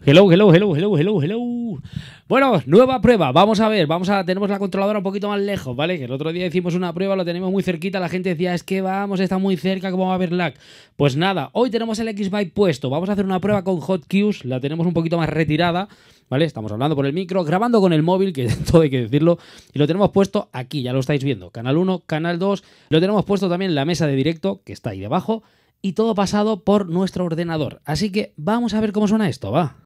Hello, hello, hello, hello, hello, hello. Bueno, nueva prueba. Vamos a ver, tenemos la controladora un poquito más lejos, ¿vale? Que el otro día hicimos una prueba, lo tenemos muy cerquita. La gente decía, es que vamos, está muy cerca, ¿cómo va a haber lag? Pues nada, hoy tenemos el X-Vive puesto. Vamos a hacer una prueba con hotkeys. La tenemos un poquito más retirada, ¿vale? Estamos hablando por el micro, grabando con el móvil, que todo hay que decirlo. Y lo tenemos puesto aquí, ya lo estáis viendo. Canal 1, canal 2. Lo tenemos puesto también en la mesa de directo, que está ahí debajo. Y todo pasado por nuestro ordenador. Así que vamos a ver cómo suena esto, va.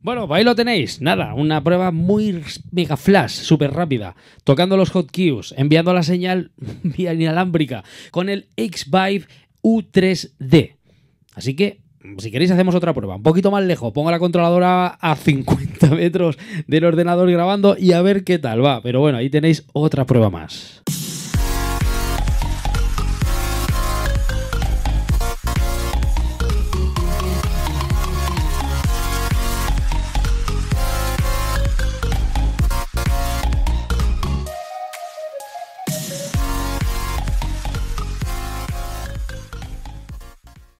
Bueno, pues ahí lo tenéis. Nada, una prueba muy mega flash, súper rápida. Tocando los hotkeys, enviando la señal vía inalámbrica con el X-Vive U3D. Así que, si queréis, hacemos otra prueba. Un poquito más lejos. Pongo la controladora a 50 metros del ordenador grabando y a ver qué tal va. Pero bueno, ahí tenéis otra prueba más.